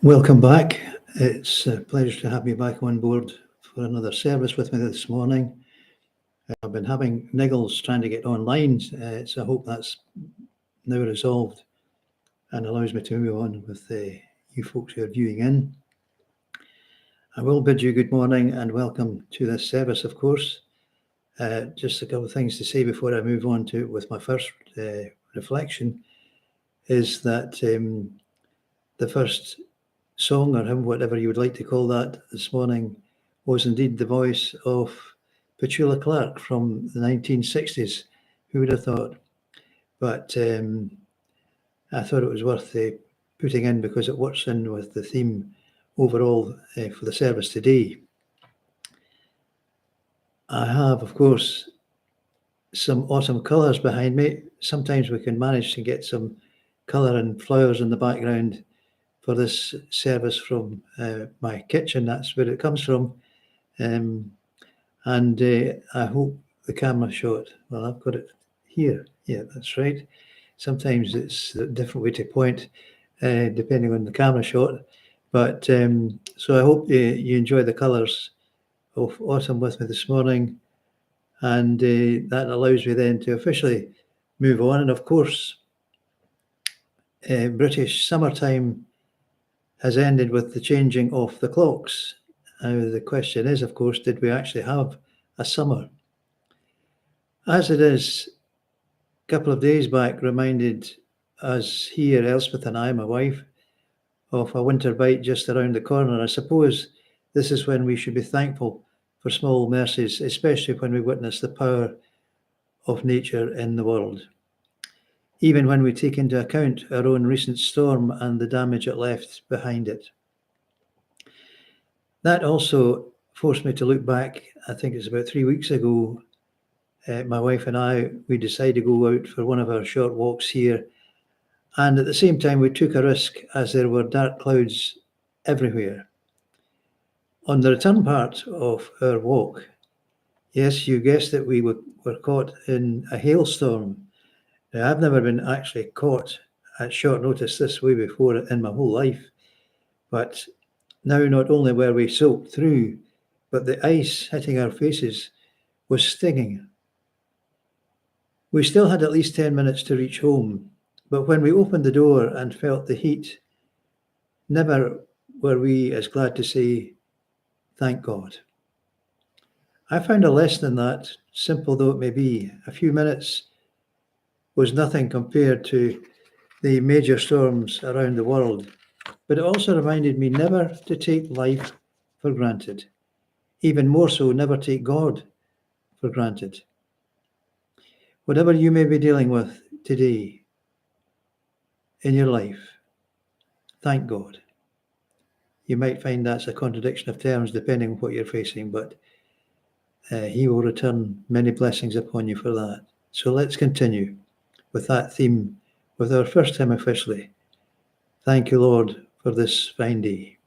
Welcome back. It's a pleasure to have you back on board for another service with me this morning. I've been having niggles trying to get online, so I hope that's now resolved and allows me to move on with you folks who are viewing in. I will bid you good morning and welcome to this service, of course. Just a couple of things to say before I move on to with my first reflection is that the first song or hymn, whatever you would like to call that this morning, was indeed the voice of Petula Clark from the 1960s. Who would have thought? But I thought it was worth putting in because it works in with the theme overall for the service today. I have, of course, some autumn colours behind me. Sometimes we can manage to get some colour and flowers in the background for this service from my kitchen. That's where it comes from. And I hope the camera shot, well, I've got it here. Yeah, that's right. Sometimes it's a different way to point depending on the camera shot. But so I hope you enjoy the colours of autumn with me this morning. And that allows me then to officially move on. And of course, British summertime has ended with the changing of the clocks. Now, the question is, of course, did we actually have a summer? As it is, a couple of days back reminded us here, Elspeth and I, my wife, of a winter bite just around the corner. I suppose this is when we should be thankful for small mercies, especially when we witness the power of nature in the world. Even when we take into account our own recent storm and the damage it left behind it. That also forced me to look back. I think it's about 3 weeks ago. My wife and I, we decided to go out for one of our short walks here. And at the same time, we took a risk as there were dark clouds everywhere. On the return part of our walk, yes, you guessed it, we were caught in a hailstorm. Now, I've never been actually caught at short notice this way before in my whole life. But now not only were we soaked through, but the ice hitting our faces was stinging. We still had at least 10 minutes to reach home, but when we opened the door and felt the heat, never were we as glad to say, thank God. I found a lesson in that, simple though it may be. A few minutes was nothing compared to the major storms around the world, but it also reminded me never to take life for granted. Even more so, never take God for granted. Whatever you may be dealing with today in your life, thank God. You might find that's a contradiction of terms depending on what you're facing, but He will return many blessings upon you for that. So let's continue with that theme with our first hymn officially. Thank you, Lord, for this fine day.